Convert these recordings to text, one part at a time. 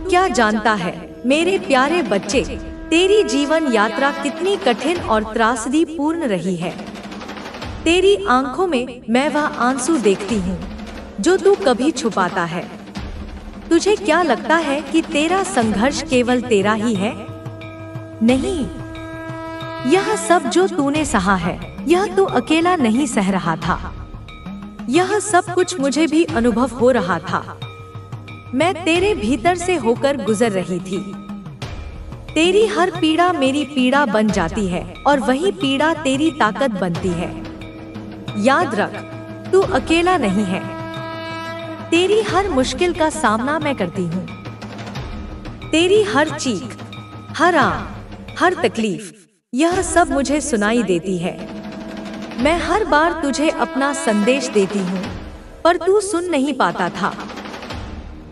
क्या जानता है मेरे प्यारे बच्चे, तेरी जीवन यात्रा कितनी कठिन और त्रासदी पूर्ण रही है। तेरी आंखों में मैं वह आंसू देखती हूँ जो तू कभी छुपाता है। तुझे क्या लगता है कि तेरा संघर्ष केवल तेरा ही है? नहीं, यह सब जो तूने सहा है, यह तू अकेला नहीं सह रहा था। यह सब कुछ मुझे भी अनुभव हो रहा था। मैं तेरे भीतर से होकर गुजर रही थी। तेरी हर पीड़ा मेरी पीड़ा बन जाती है और वही पीड़ा तेरी ताकत बनती है। याद रख, तू अकेला नहीं है। तेरी हर मुश्किल का सामना मैं करती हूँ। तेरी हर चीख, हर आह, हर तकलीफ, यह सब मुझे सुनाई देती है। मैं हर बार तुझे अपना संदेश देती हूँ, पर तू सुन नहीं पाता था।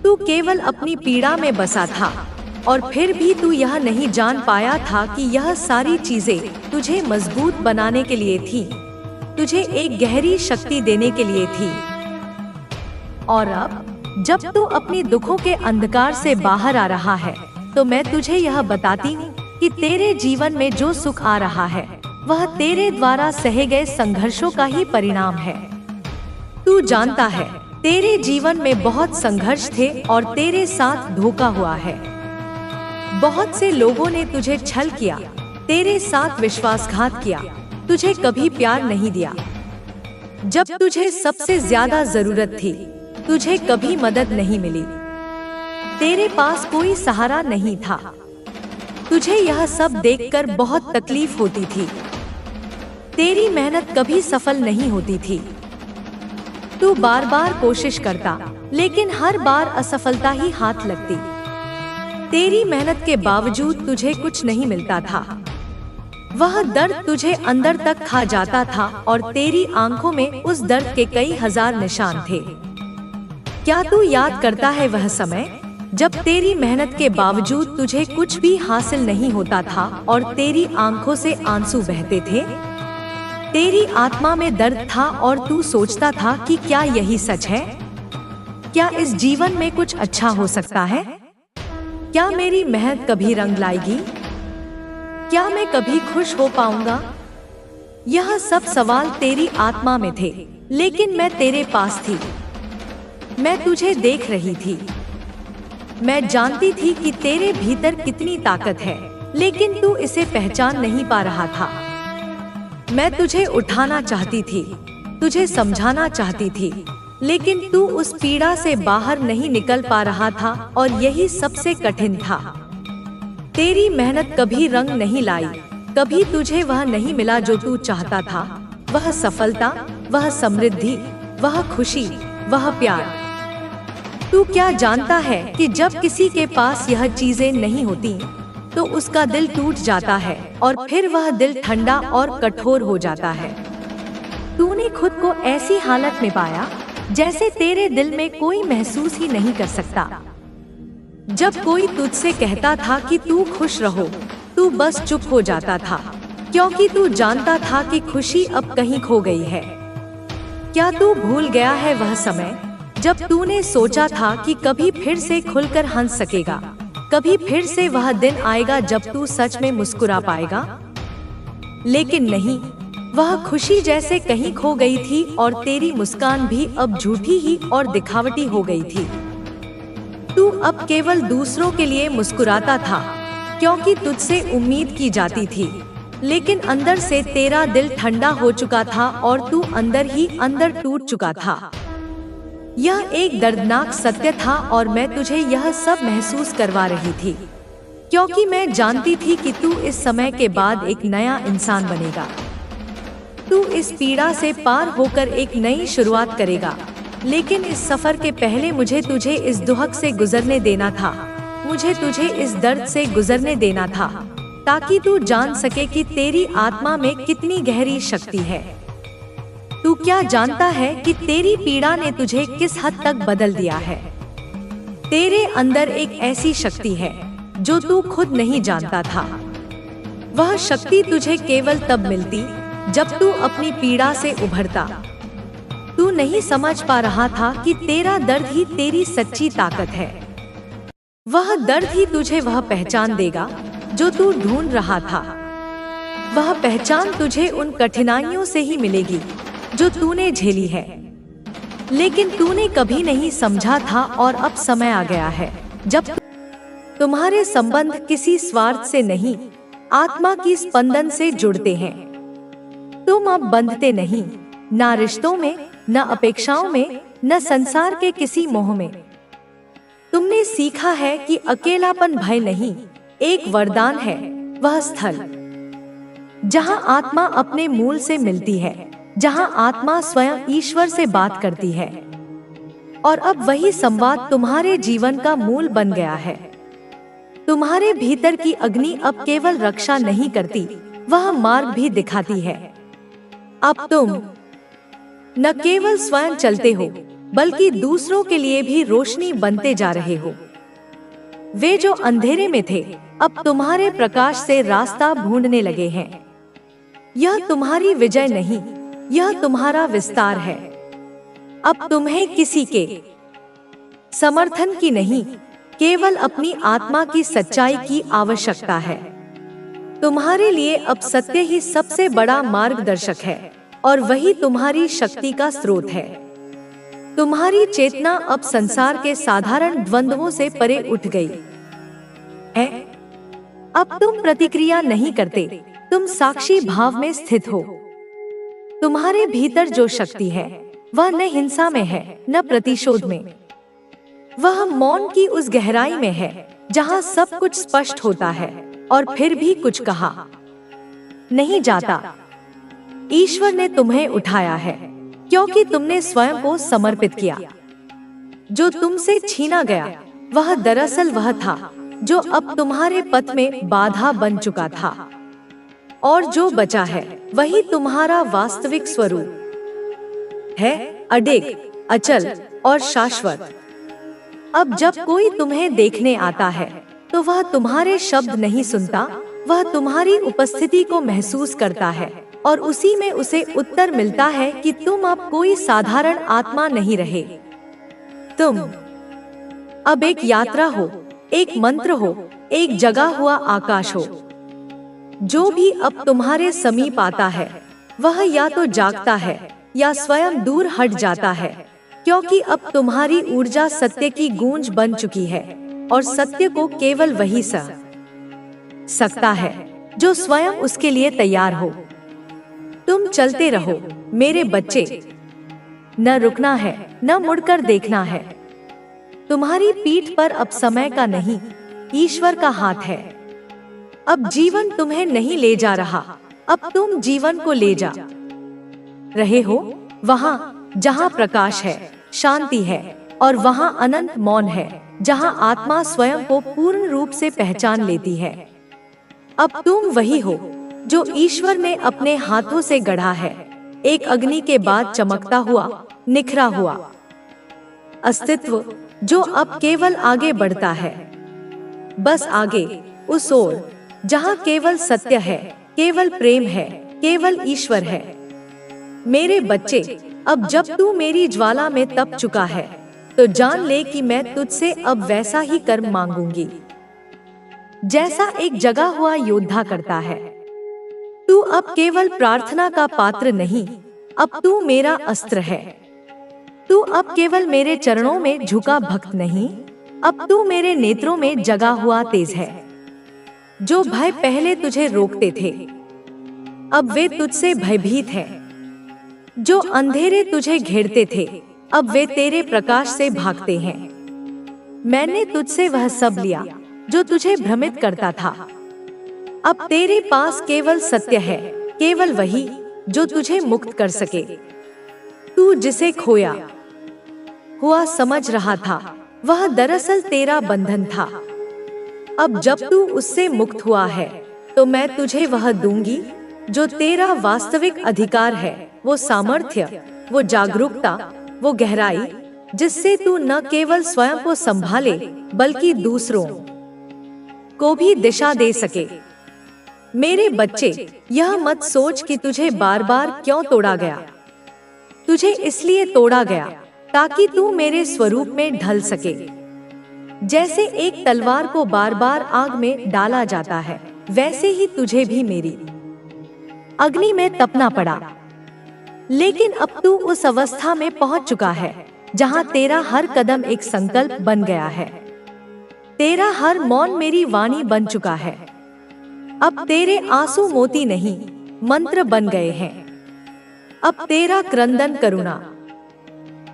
तू केवल अपनी पीड़ा में बसा था और फिर भी तू यह नहीं जान पाया था कि यह सारी चीजें तुझे मजबूत बनाने के लिए थी, तुझे एक गहरी शक्ति देने के लिए थी। और अब जब तू अपनी दुखों के अंधकार से बाहर आ रहा है, तो मैं तुझे यह बताती हूँ कि तेरे जीवन में जो सुख आ रहा है, वह तेरे द्वारा सहे गए संघर्षों का ही परिणाम है। तू जानता है, तेरे जीवन में बहुत संघर्ष थे और तेरे साथ धोखा हुआ है। बहुत से लोगों ने तुझे छल किया, तेरे साथ विश्वासघात किया, तुझे कभी प्यार नहीं दिया। जब तुझे सबसे ज्यादा जरूरत थी, तुझे कभी मदद नहीं मिली। तेरे पास कोई सहारा नहीं था। तुझे यह सब देखकर बहुत तकलीफ होती थी। तेरी मेहनत कभी सफल नहीं होती थी। तू बार बार कोशिश करता, लेकिन हर बार असफलता ही हाथ लगती। तेरी मेहनत के बावजूद तुझे कुछ नहीं मिलता था। वह दर्द तुझे अंदर तक खा जाता था और तेरी आंखों में उस दर्द के कई हजार निशान थे। क्या तू याद करता है वह समय जब तेरी मेहनत के बावजूद तुझे कुछ भी हासिल नहीं होता था और तेरी आंखों से आंसू बहते थे? तेरी आत्मा में दर्द था और तू सोचता था कि क्या यही सच है? क्या इस जीवन में कुछ अच्छा हो सकता है? क्या मेरी मेहनत कभी रंग लाएगी? क्या मैं कभी खुश हो पाऊंगा? यह सब सवाल तेरी आत्मा में थे, लेकिन मैं तेरे पास थी। मैं तुझे देख रही थी। मैं जानती थी कि तेरे भीतर कितनी ताकत है, लेकिन तू इसे पहचान नहीं पा रहा था। मैं तुझे उठाना चाहती थी, तुझे समझाना चाहती थी, लेकिन तू उस पीड़ा से बाहर नहीं निकल पा रहा था और यही सबसे कठिन था। तेरी मेहनत कभी रंग नहीं लाई, कभी तुझे वह नहीं मिला जो तू चाहता था। वह सफलता, वह समृद्धि, वह खुशी, वह प्यार। तू क्या जानता है कि जब किसी के पास यह चीजें नहीं होती, तो उसका दिल टूट जाता है और फिर वह दिल ठंडा और कठोर हो जाता है। तूने खुद को ऐसी हालत में पाया जैसे तेरे दिल में कोई महसूस ही नहीं कर सकता। जब कोई तुझसे कहता था कि तू खुश रहो, तू बस चुप हो जाता था, क्योंकि तू जानता था कि खुशी अब कहीं खो गई है। क्या तू भूल गया है वह समय जब तूने सोचा था कि कभी फिर से खुलकर हंस सकेगा, कभी फिर से वह दिन आएगा जब तू सच में मुस्कुरा पाएगा? लेकिन नहीं, वह खुशी जैसे कहीं खो गई थी और तेरी मुस्कान भी अब झूठी ही और दिखावटी हो गई थी। तू अब केवल दूसरों के लिए मुस्कुराता था, क्योंकि तुझसे उम्मीद की जाती थी, लेकिन अंदर से तेरा दिल ठंडा हो चुका था और तू अंदर ही अंदर टूट चुका था। यह एक दर्दनाक सत्य था और मैं तुझे यह सब महसूस करवा रही थी, क्योंकि मैं जानती थी कि तू इस समय के बाद एक नया इंसान बनेगा। तू इस पीड़ा से पार होकर एक नई शुरुआत करेगा, लेकिन इस सफर के पहले मुझे तुझे इस दुहक से गुजरने देना था। मुझे तुझे इस दर्द से गुजरने देना था, ताकि तू जान सके कि तेरी आत्मा में कितनी गहरी शक्ति है। तू क्या जानता है कि तेरी पीड़ा ने तुझे किस हद तक बदल दिया है? तेरे अंदर एक ऐसी शक्ति है जो तू खुद नहीं जानता था। वह शक्ति तुझे केवल तब मिलती जब तू अपनी पीड़ा से उभरता। तू नहीं समझ पा रहा था कि तेरा दर्द ही तेरी सच्ची ताकत है। वह दर्द ही तुझे वह पहचान देगा जो तू ढूंढ रहा था। वह पहचान तुझे उन कठिनाइयों से ही मिलेगी जो तूने झेली है, लेकिन तूने कभी नहीं समझा था। और अब समय आ गया है जब तुम्हारे संबंध किसी स्वार्थ से नहीं, आत्मा की स्पंदन से जुड़ते हैं। तुम अब बंधते नहीं, ना रिश्तों में, न अपेक्षाओं में, न संसार के किसी मोह में। तुमने सीखा है कि अकेलापन भय नहीं, एक वरदान है। वह स्थल जहां आत्मा अपने मूल से मिलती है, जहां आत्मा स्वयं ईश्वर से बात करती है। और अब वही संवाद तुम्हारे जीवन का मूल बन गया है। तुम्हारे भीतर की अग्नि अब केवल रक्षा नहीं करती, वह मार्ग भी दिखाती है। अब तुम न केवल स्वयं चलते हो, बल्कि दूसरों के लिए भी रोशनी बनते जा रहे हो। वे जो अंधेरे में थे, अब तुम्हारे प्रकाश से रास्ता ढूंढने लगे हैं। यह तुम्हारी विजय नहीं, यह तुम्हारा विस्तार है। अब तुम्हें किसी के समर्थन की नहीं, केवल अपनी आत्मा की सच्चाई की आवश्यकता है। तुम्हारे लिए अब सत्य ही सबसे बड़ा मार्गदर्शक है, और वही तुम्हारी शक्ति का स्रोत है। तुम्हारी चेतना अब संसार के साधारण द्वंद्वों से परे उठ गई है। अब तुम प्रतिक्रिया नहीं करते, तुम साक्षी भाव में स्थित हो। तुम्हारे भीतर जो शक्ति है, वह न हिंसा में है, न प्रतिशोध में। वह मौन की उस गहराई में है जहां सब कुछ स्पष्ट होता है और फिर भी कुछ कहा नहीं जाता। ईश्वर ने तुम्हें उठाया है क्योंकि तुमने स्वयं को समर्पित किया। जो तुमसे छीना गया, वह दरअसल वह था जो अब तुम्हारे पथ में बाधा बन चुका था। और जो बचा है, वही तुम्हारा वास्तविक स्वरूप है, अडिग, अचल और शाश्वत। अब जब कोई तुम्हें देखने आता है, तो वह तुम्हारे शब्द नहीं सुनता, वह तुम्हारी उपस्थिति को महसूस करता है, और उसी में उसे उत्तर मिलता है कि तुम अब कोई साधारण आत्मा नहीं रहे। तुम अब एक यात्रा हो, एक मंत्र हो, एक जगा हुआ आकाश हो। जो भी अब तुम्हारे समीप आता है, वह या तो जागता है या स्वयं दूर हट जाता है, क्योंकि अब तुम्हारी ऊर्जा सत्य की गूंज बन चुकी है, और सत्य को केवल वही सह सकता है जो स्वयं उसके लिए तैयार हो। तुम चलते रहो मेरे बच्चे, न रुकना है, न मुड़कर देखना है। तुम्हारी पीठ पर अब समय का नहीं, ईश्वर का हाथ है। अब जीवन तुम्हें नहीं ले जा रहा, अब तुम जीवन को ले जा रहे हो, वहां जहां प्रकाश है, शांति है, और वहां अनंत मौन है, जहां आत्मा स्वयं को पूर्ण रूप से पहचान लेती है। अब तुम वही हो जो ईश्वर ने अपने हाथों से गढ़ा है, एक अग्नि के बाद चमकता हुआ, निखरा हुआ अस्तित्व, जो अब केवल आगे बढ़ता है, बस आगे, उस ओर जहां केवल सत्य है, केवल प्रेम है, केवल ईश्वर है। मेरे बच्चे, अब जब तू मेरी ज्वाला में तप चुका है, तो जान ले कि मैं तुझसे अब वैसा ही कर्म मांगूंगी जैसा एक जगा हुआ योद्धा करता है। तू अब केवल प्रार्थना का पात्र नहीं, अब तू मेरा अस्त्र है। तू अब केवल मेरे चरणों में झुका भक्त नहीं, अब तू मेरे नेत्रों में जगा हुआ तेज है। जो भय पहले तुझे रोकते थे, अब वे तुझसे भयभीत हैं। जो अंधेरे तुझे घेरते थे, अब वे तेरे प्रकाश से भागते हैं। मैंने तुझसे वह सब लिया जो तुझे भ्रमित करता था। अब तेरे पास केवल सत्य है, केवल वही जो तुझे मुक्त कर सके। तू जिसे खोया हुआ समझ रहा था, वह दरअसल तेरा बंधन था। अब जब तू उससे मुक्त हुआ है, तो मैं तुझे वह दूंगी जो तेरा वास्तविक अधिकार है, वो सामर्थ्य, वो जागरूकता, वो गहराई, जिससे तू न केवल स्वयं को संभाले, बल्कि दूसरों को भी दिशा दे सके। मेरे बच्चे, यह मत सोच कि तुझे बार बार क्यों तोड़ा गया। तुझे इसलिए तोड़ा गया ताकि तू मेरे स्वरूप में ढल सके। जैसे एक तलवार को बार बार आग में डाला जाता है, वैसे ही तुझे भी मेरी अग्नि में तपना पड़ा। लेकिन अब तू उस अवस्था में पहुंच चुका है जहां तेरा हर कदम एक संकल्प बन गया है। तेरा हर मौन मेरी वाणी बन चुका है। अब तेरे आंसू मोती नहीं, मंत्र बन गए हैं। अब तेरा क्रंदन करुणा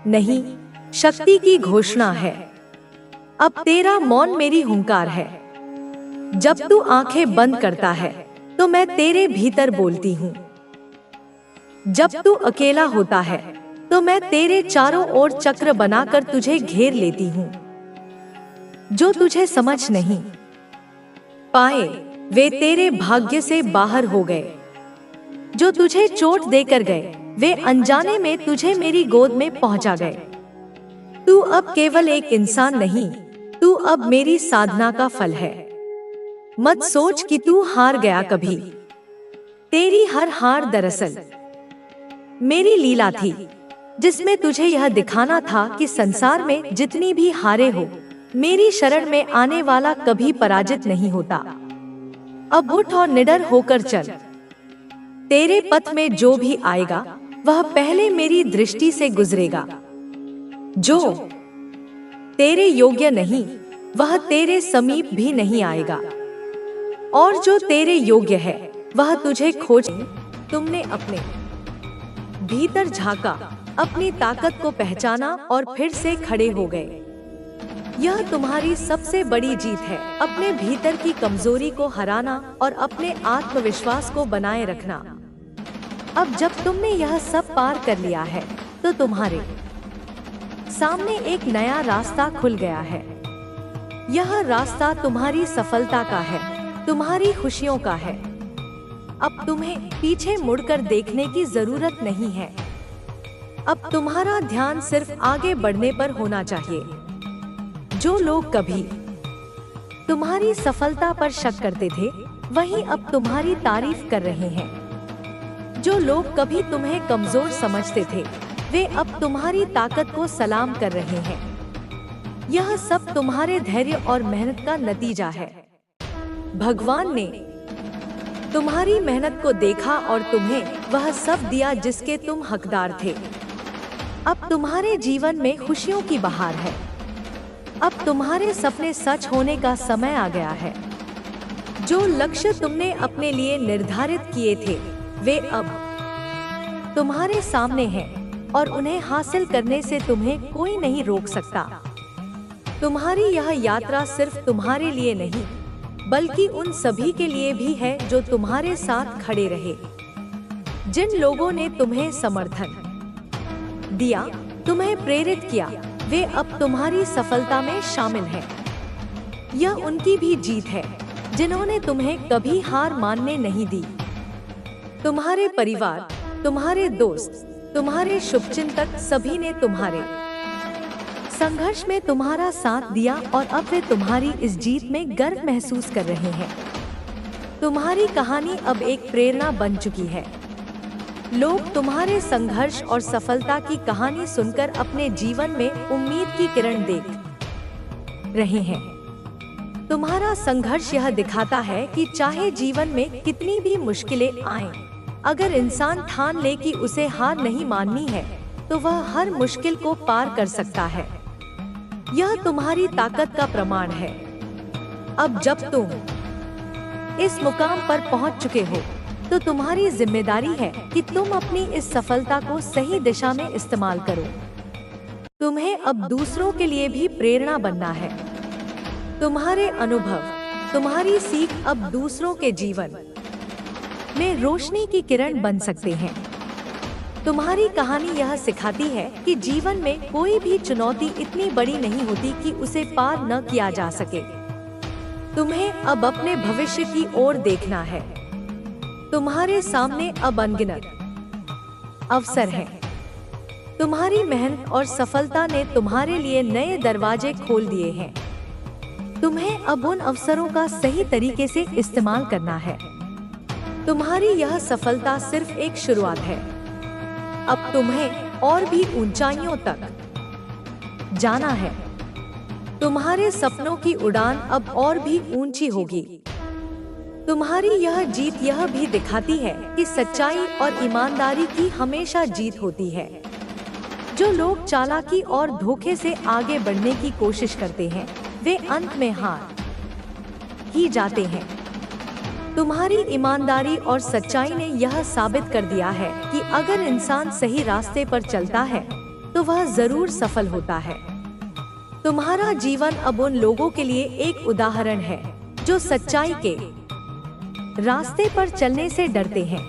नहीं, शक्ति की घोषणा है। अब तेरा मौन मेरी हुंकार है। जब तू आंखें बंद करता है तो मैं तेरे भीतर बोलती हूँ। जब तू अकेला होता है तो मैं तेरे चारों ओर चक्र बनाकर तुझे घेर लेती हूँ। जो तुझे समझ नहीं पाए वे तेरे भाग्य से बाहर हो गए। जो तुझे चोट देकर गए वे अनजाने में तुझे मेरी गोद में पहुंचा गए। तू अब केवल एक इंसान नहीं, तू अब मेरी साधना का फल है। मत सोच कि तू हार गया कभी। तेरी हर हार दरअसल मेरी लीला थी, जिसमें तुझे यह दिखाना था कि संसार में जितनी भी हारे हो, मेरी शरण में आने वाला कभी पराजित नहीं होता। अब उठ और निडर होकर चल। तेरे पथ में जो भी आएगा वह पहले मेरी दृष्टि से गुजरेगा। जो तेरे योग्य नहीं वह तेरे समीप भी नहीं आएगा, और जो तेरे योग्य है वह तुझे खोज। तुमने अपने भीतर झांका, अपनी ताकत को पहचाना और फिर से खड़े हो गए। यह तुम्हारी सबसे बड़ी जीत है, अपने भीतर की कमजोरी को हराना और अपने आत्मविश्वास को बनाए रखना। अब जब तुमने यह सब पार कर लिया है तो तुम्हारे सामने एक नया रास्ता खुल गया है। यह रास्ता तुम्हारी सफलता का है, तुम्हारी खुशियों का है। अब तुम्हें पीछे मुड़कर देखने की जरूरत नहीं है। अब तुम्हारा ध्यान सिर्फ आगे बढ़ने पर होना चाहिए। जो लोग कभी तुम्हारी सफलता पर शक करते थे, वही अब तुम्हारी तारीफ कर रहे हैं। जो लोग कभी तुम्हें कमजोर समझते थे, वे अब तुम्हारी ताकत को सलाम कर रहे हैं। यह सब तुम्हारे धैर्य और मेहनत का नतीजा है। भगवान ने तुम्हारी मेहनत को देखा और तुम्हें वह सब दिया जिसके तुम हकदार थे। अब तुम्हारे जीवन में खुशियों की बहार है। अब तुम्हारे सपने सच होने का समय आ गया है। जो लक्ष्य तुमने अपने लिए निर्धारित किए थे, वे अब तुम्हारे सामने हैं और उन्हें हासिल करने से तुम्हें कोई नहीं रोक सकता। तुम्हारी यह यात्रा सिर्फ तुम्हारे लिए नहीं, बल्कि उन सभी के लिए भी है जो तुम्हारे साथ खड़े रहे। जिन लोगों ने तुम्हें समर्थन दिया, तुम्हें प्रेरित किया, वे अब तुम्हारी सफलता में शामिल हैं। यह उनकी भी जीत है जिन्होंने तुम्हें कभी हार मानने नहीं दी। तुम्हारे परिवार, तुम्हारे दोस्त, तुम्हारे शुभचिंतक सभी ने तुम्हारे संघर्ष में तुम्हारा साथ दिया और अब वे तुम्हारी इस जीत में गर्व महसूस कर रहे हैं। तुम्हारी कहानी अब एक प्रेरणा बन चुकी है। लोग तुम्हारे संघर्ष और सफलता की कहानी सुनकर अपने जीवन में उम्मीद की किरण देख रहे हैं। तुम्हारा संघर्ष यह दिखाता है कि चाहे जीवन में कितनी भी मुश्किलें आएं, अगर इंसान ठान ले कि उसे हार नहीं माननी है, तो वह हर मुश्किल को पार कर सकता है। यह तुम्हारी ताकत का प्रमाण है। अब जब तुम इस मुकाम पर पहुंच चुके हो, तो तुम्हारी जिम्मेदारी है कि तुम अपनी इस सफलता को सही दिशा में इस्तेमाल करो। तुम्हें अब दूसरों के लिए भी प्रेरणा बनना है। तुम्हारे अनुभव, तुम्हारी सीख अब दूसरों के जीवन में रोशनी की किरण बन सकते हैं। तुम्हारी कहानी यह सिखाती है कि जीवन में कोई भी चुनौती इतनी बड़ी नहीं होती कि उसे पार न किया जा सके। तुम्हें अब अपने भविष्य की ओर देखना है। तुम्हारे सामने अब अनगिनत अवसर हैं। तुम्हारी मेहनत और सफलता ने तुम्हारे लिए नए दरवाजे खोल दिए हैं। तुम्हें अब उन अवसरों का सही तरीके से इस्तेमाल करना है। तुम्हारी यह सफलता सिर्फ एक शुरुआत है। अब तुम्हें और भी ऊंचाइयों तक जाना है। तुम्हारे सपनों की उड़ान अब और भी ऊंची होगी। तुम्हारी यह जीत यह भी दिखाती है कि सच्चाई और ईमानदारी की हमेशा जीत होती है। जो लोग चालाकी और धोखे से आगे बढ़ने की कोशिश करते हैं, वे अंत में हार ही जाते हैं। तुम्हारी ईमानदारी और सच्चाई ने यह साबित कर दिया है कि अगर इंसान सही रास्ते पर चलता है तो वह जरूर सफल होता है। तुम्हारा जीवन अब उन लोगों के लिए एक उदाहरण है जो सच्चाई के रास्ते पर चलने से डरते हैं।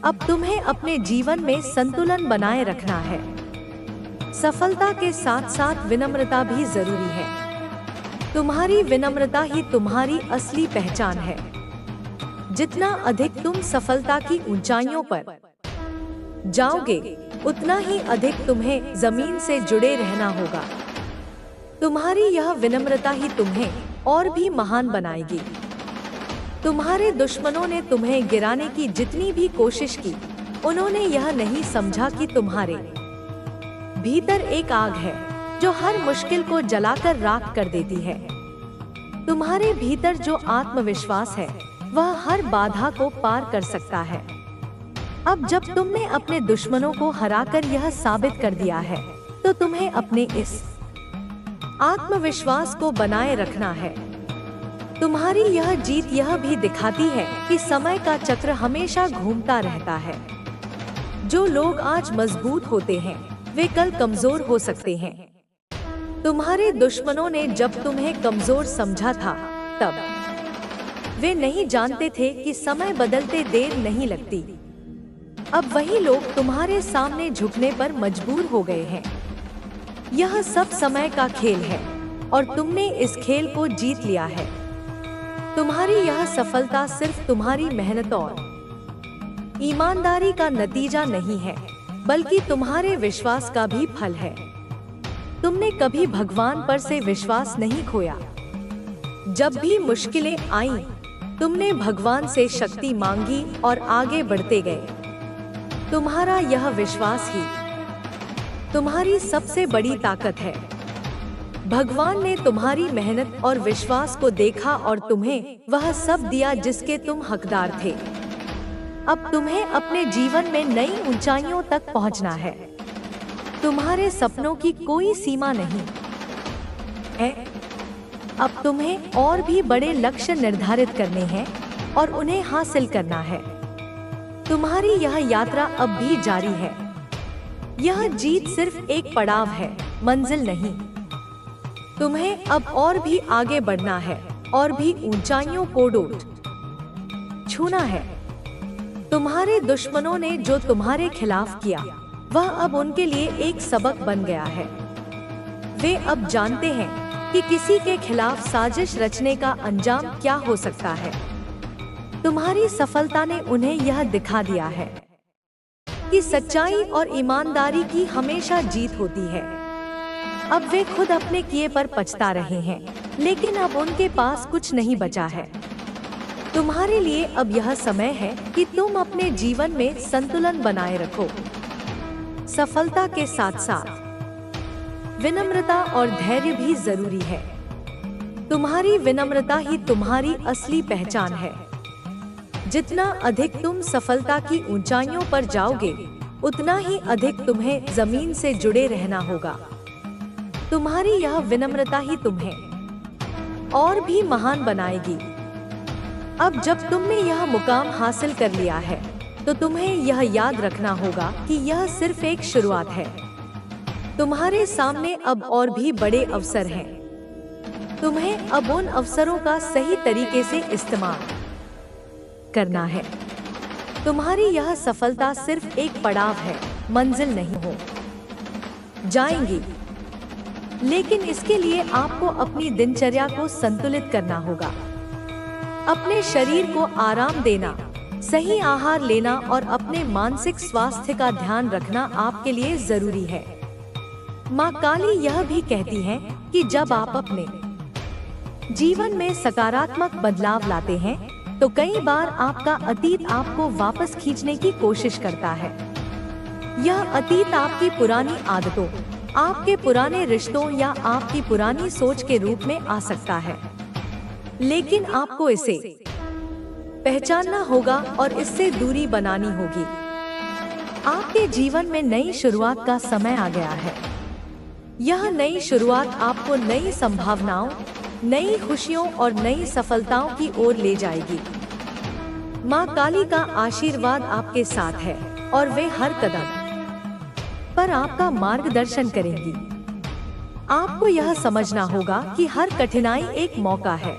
अब तुम्हें अपने जीवन में संतुलन बनाए रखना है। सफलता के साथ साथ विनम्रता भी जरूरी है। तुम्हारी विनम्रता ही तुम्हारी असली पहचान है। जितना अधिक तुम सफलता की ऊंचाइयों पर जाओगे, उतना ही अधिक तुम्हें जमीन से जुड़े रहना होगा। तुम्हारी यह विनम्रता ही तुम्हें और भी महान बनाएगी। तुम्हारे दुश्मनों ने तुम्हें गिराने की जितनी भी कोशिश की, उन्होंने यह नहीं समझा कि तुम्हारे भीतर एक आग है जो हर मुश्किल को जलाकर राख कर देती है। तुम्हारे भीतर जो आत्मविश्वास है, वह हर बाधा को पार कर सकता है। अब जब तुमने अपने दुश्मनों को हराकर यह साबित कर दिया है, तो तुम्हें अपने इस आत्मविश्वास को बनाए रखना है। तुम्हारी यह जीत यह भी दिखाती है कि समय का चक्र हमेशा घूमता रहता है। जो लोग आज मजबूत होते हैं, वे कल कमजोर हो सकते हैं। तुम्हारे दुश्मनों ने जब तुम्हें कमजोर समझा था, तब वे नहीं जानते थे कि समय बदलते देर नहीं लगती। अब वही लोग तुम्हारे सामने झुकने पर मजबूर हो गए हैं। यह सब समय का खेल है और तुमने इस खेल को जीत लिया है। तुम्हारी यह सफलता सिर्फ तुम्हारी मेहनत और ईमानदारी का नतीजा नहीं है, बल्कि तुम्हारे विश्वास का भी फल है। तुमने कभी भगवान पर से विश्वास नहीं खोया। जब भी मुश्किलें आईं, तुमने भगवान से शक्ति मांगी और आगे बढ़ते गए। तुम्हारा यह विश्वास ही तुम्हारी सबसे बड़ी ताकत है। भगवान ने तुम्हारी मेहनत और विश्वास को देखा और तुम्हें वह सब दिया जिसके तुम हकदार थे। अब तुम्हें अपने जीवन में नई ऊंचाइयों तक पहुंचना है। तुम्हारे सपनों की कोई सीमा नहीं है। अब तुम्हें और भी बड़े लक्ष्य निर्धारित करने हैं और उन्हें हासिल करना है। तुम्हारी यह यात्रा अब भी जारी है। यह जीत सिर्फ एक पड़ाव है, मंजिल नहीं। तुम्हें अब और भी आगे बढ़ना है और भी ऊंचाइयों को छूना है। तुम्हारे दुश्मनों ने जो तुम्हारे खिलाफ किया, वह अब उनके लिए एक सबक बन गया है। वे अब जानते हैं कि किसी के खिलाफ साजिश रचने का अंजाम क्या हो सकता है। तुम्हारी सफलता ने उन्हें यह दिखा दिया है कि सच्चाई और ईमानदारी की हमेशा जीत होती है। अब वे खुद अपने किए पर पछता रहे हैं, लेकिन अब उनके पास कुछ नहीं बचा है। तुम्हारे लिए अब यह समय है कि तुम अपने जीवन में संतुलन बनाए रखो। सफलता के साथ साथ विनम्रता और धैर्य भी जरूरी है। तुम्हारी विनम्रता ही तुम्हारी असली पहचान है। जितना अधिक तुम सफलता की ऊंचाइयों पर जाओगे, उतना ही अधिक तुम्हें जमीन से जुड़े रहना होगा। तुम्हारी यह विनम्रता ही तुम्हें और भी महान बनाएगी। अब जब तुमने यह मुकाम हासिल कर लिया है, तो तुम्हें यह याद रखना होगा कि यह सिर्फ एक शुरुआत है। तुम्हारे सामने अब और भी बड़े अवसर हैं। तुम्हें अब उन अवसरों का सही तरीके से इस्तेमाल करना है। तुम्हारी यह सफलता सिर्फ एक पड़ाव है, मंजिल नहीं हो जाएंगी। लेकिन इसके लिए आपको अपनी दिनचर्या को संतुलित करना होगा। अपने शरीर को आराम देना, सही आहार लेना और अपने मानसिक स्वास्थ्य का ध्यान रखना आपके लिए जरूरी है। माँ काली यह भी कहती हैं कि जब आप अपने जीवन में सकारात्मक बदलाव लाते हैं, तो कई बार आपका अतीत आपको वापस खींचने की कोशिश करता है। यह अतीत आपकी पुरानी आदतों, आपके पुराने रिश्तों या आपकी पुरानी सोच के रूप में आ सकता है, लेकिन आपको इसे पहचानना होगा और इससे दूरी बनानी होगी। आपके जीवन में नई शुरुआत का समय आ गया है। यह नई शुरुआत आपको नई संभावनाओं, नई खुशियों और नई सफलताओं की ओर ले जाएगी। माँ काली का आशीर्वाद आपके साथ है और वे हर कदम पर आपका मार्गदर्शन करेंगी। आपको यह समझना होगा कि हर कठिनाई एक मौका है।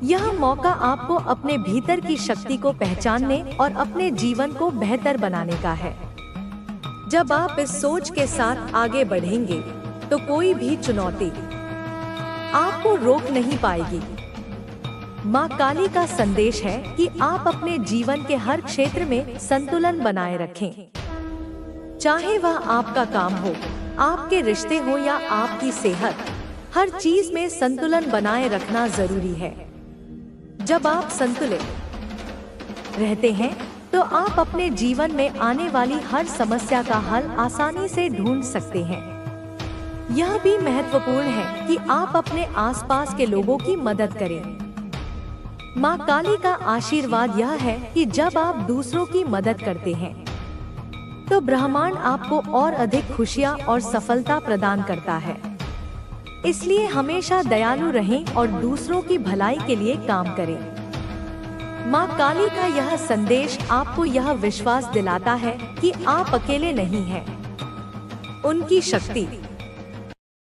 यह मौका आपको अपने भीतर की शक्ति को पहचानने और अपने जीवन को बेहतर बनाने का है। जब आप इस सोच के साथ आगे बढ़ेंगे तो कोई भी चुनौती आपको रोक नहीं पाएगी। माँ काली का संदेश है कि आप अपने जीवन के हर क्षेत्र में संतुलन बनाए रखें, चाहे वह आपका काम हो, आपके रिश्ते हो या आपकी सेहत। हर चीज में संतुलन बनाए रखना जरूरी है। जब आप संतुलित रहते हैं तो आप अपने जीवन में आने वाली हर समस्या का हल आसानी से ढूंढ सकते हैं। यह भी महत्वपूर्ण है कि आप अपने आसपास के लोगों की मदद करें। माँ काली का आशीर्वाद यह है कि जब आप दूसरों की मदद करते हैं तो ब्रह्मांड आपको और अधिक खुशियाँ और सफलता प्रदान करता है। इसलिए हमेशा दयालु रहें और दूसरों की भलाई के लिए काम करें। माँ काली का यह संदेश आपको यह विश्वास दिलाता है कि आप अकेले नहीं हैं। उनकी शक्ति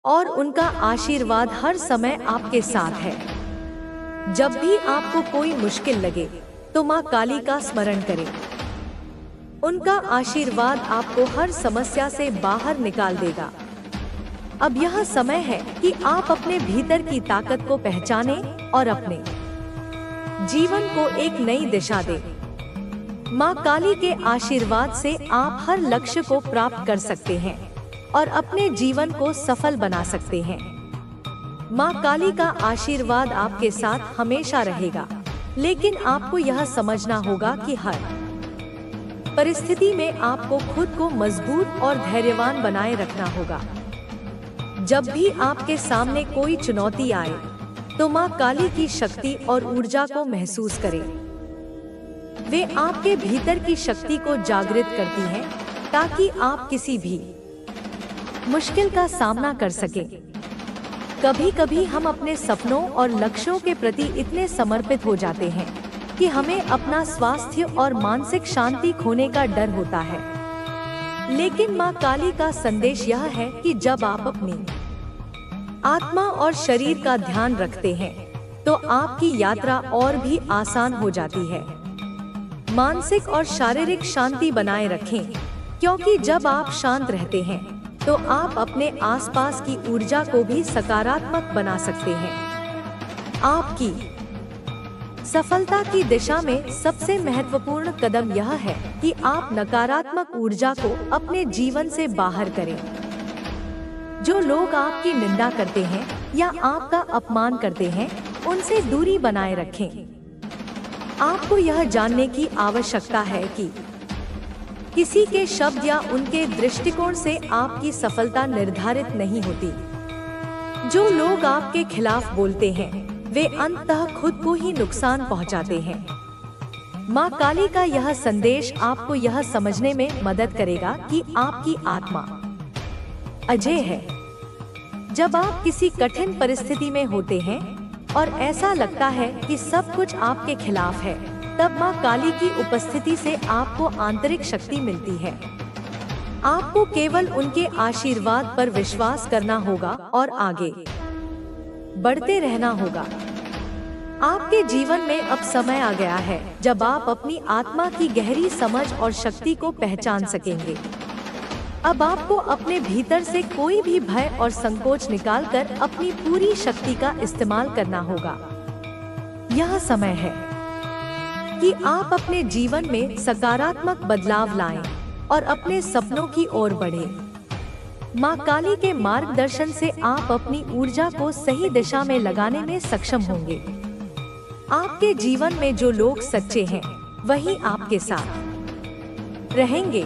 और उनका आशीर्वाद हर समय आपके साथ है। जब भी आपको कोई मुश्किल लगे तो माँ काली का स्मरण करें। उनका आशीर्वाद आपको हर समस्या से बाहर निकाल देगा। अब यह समय है कि आप अपने भीतर की ताकत को पहचानें और अपने जीवन को एक नई दिशा दें। माँ काली के आशीर्वाद से आप हर लक्ष्य को प्राप्त कर सकते हैं और अपने जीवन को सफल बना सकते हैं। माँ काली का आशीर्वाद आपके साथ हमेशा रहेगा, लेकिन आपको यह समझना होगा कि हर परिस्थिति में आपको खुद को मजबूत और धैर्यवान बनाए रखना होगा। जब भी आपके सामने कोई चुनौती आए तो माँ काली की शक्ति और ऊर्जा को महसूस करें। वे आपके भीतर की शक्ति को जागृत करती हैं ताकि आप किसी भी मुश्किल का सामना कर सकें। कभी कभी हम अपने सपनों और लक्ष्यों के प्रति इतने समर्पित हो जाते हैं कि हमें अपना स्वास्थ्य और मानसिक शांति खोने का डर होता है। लेकिन माँ काली का संदेश यह है कि जब आप अपनी आत्मा और शरीर का ध्यान रखते हैं तो आपकी यात्रा और भी आसान हो जाती है। मानसिक और शारीरिक शांति बनाए रखें, क्योंकि जब आप शांत रहते हैं तो आप अपने आसपास की ऊर्जा को भी सकारात्मक बना सकते हैं। आपकी सफलता की दिशा में सबसे महत्वपूर्ण कदम यह है कि आप नकारात्मक ऊर्जा को अपने जीवन से बाहर करें। जो लोग आपकी निंदा करते हैं या आपका अपमान करते हैं, उनसे दूरी बनाए रखें। आपको यह जानने की आवश्यकता है कि किसी के शब्द या उनके दृष्टिकोण से आपकी सफलता निर्धारित नहीं होती। जो लोग आपके खिलाफ बोलते हैं वे अंततः खुद को ही नुकसान पहुंचाते हैं। माँ काली का यह संदेश आपको यह समझने में मदद करेगा कि आपकी आत्मा अजय है। जब आप किसी कठिन परिस्थिति में होते हैं और ऐसा लगता है कि सब कुछ आपके खिलाफ है, तब माँ काली की उपस्थिति से आपको आंतरिक शक्ति मिलती है। आपको केवल उनके आशीर्वाद पर विश्वास करना होगा और आगे बढ़ते रहना होगा। आपके जीवन में अब समय आ गया है जब आप अपनी आत्मा की गहरी समझ और शक्ति को पहचान सकेंगे। अब आपको अपने भीतर से कोई भी भय और संकोच निकालकर अपनी पूरी शक्ति का इस्तेमाल करना होगा। यह समय है कि आप अपने जीवन में सकारात्मक बदलाव लाएं और अपने सपनों की ओर बढ़ें। माँ काली के मार्गदर्शन से आप अपनी ऊर्जा को सही दिशा में लगाने में सक्षम होंगे। आपके जीवन में जो लोग सच्चे हैं, वही आपके साथ रहेंगे।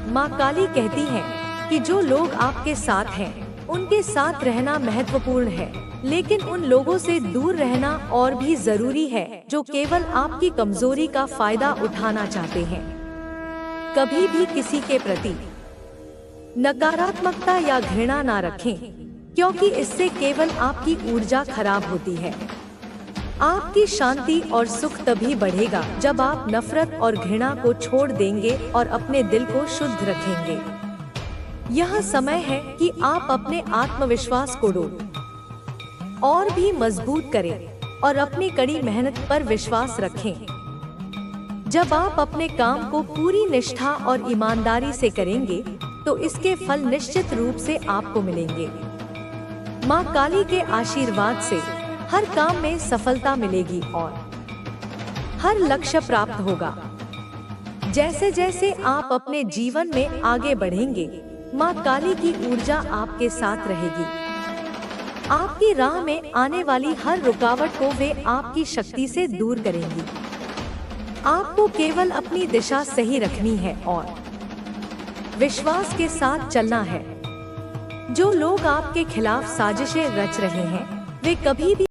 माँ काली कहती हैं कि जो लोग आपके साथ हैं, उनके साथ रहना महत्वपूर्ण है, लेकिन उन लोगों से दूर रहना और भी जरूरी है जो केवल आपकी कमजोरी का फायदा उठाना चाहते हैं। कभी भी किसी के प्रति नकारात्मकता या घृणा ना रखें, क्योंकि इससे केवल आपकी ऊर्जा खराब होती है। आपकी शांति और सुख तभी बढ़ेगा जब आप नफरत और घृणा को छोड़ देंगे और अपने दिल को शुद्ध रखेंगे। यह समय है कि आप अपने आत्मविश्वास को और भी मजबूत करें और अपनी कड़ी मेहनत पर विश्वास रखें। जब आप अपने काम को पूरी निष्ठा और ईमानदारी से करेंगे तो इसके फल निश्चित रूप से आपको मिलेंगे। माँ काली के आशीर्वाद से हर काम में सफलता मिलेगी और हर लक्ष्य प्राप्त होगा। जैसे जैसे आप अपने जीवन में आगे बढ़ेंगे, माँ काली की ऊर्जा आपके साथ रहेगी। आपकी राह में आने वाली हर रुकावट को वे आपकी शक्ति से दूर करेंगी। आपको केवल अपनी दिशा सही रखनी है और विश्वास के साथ चलना है। जो लोग आपके खिलाफ साजिशें रच रहे हैं, वे कभी भी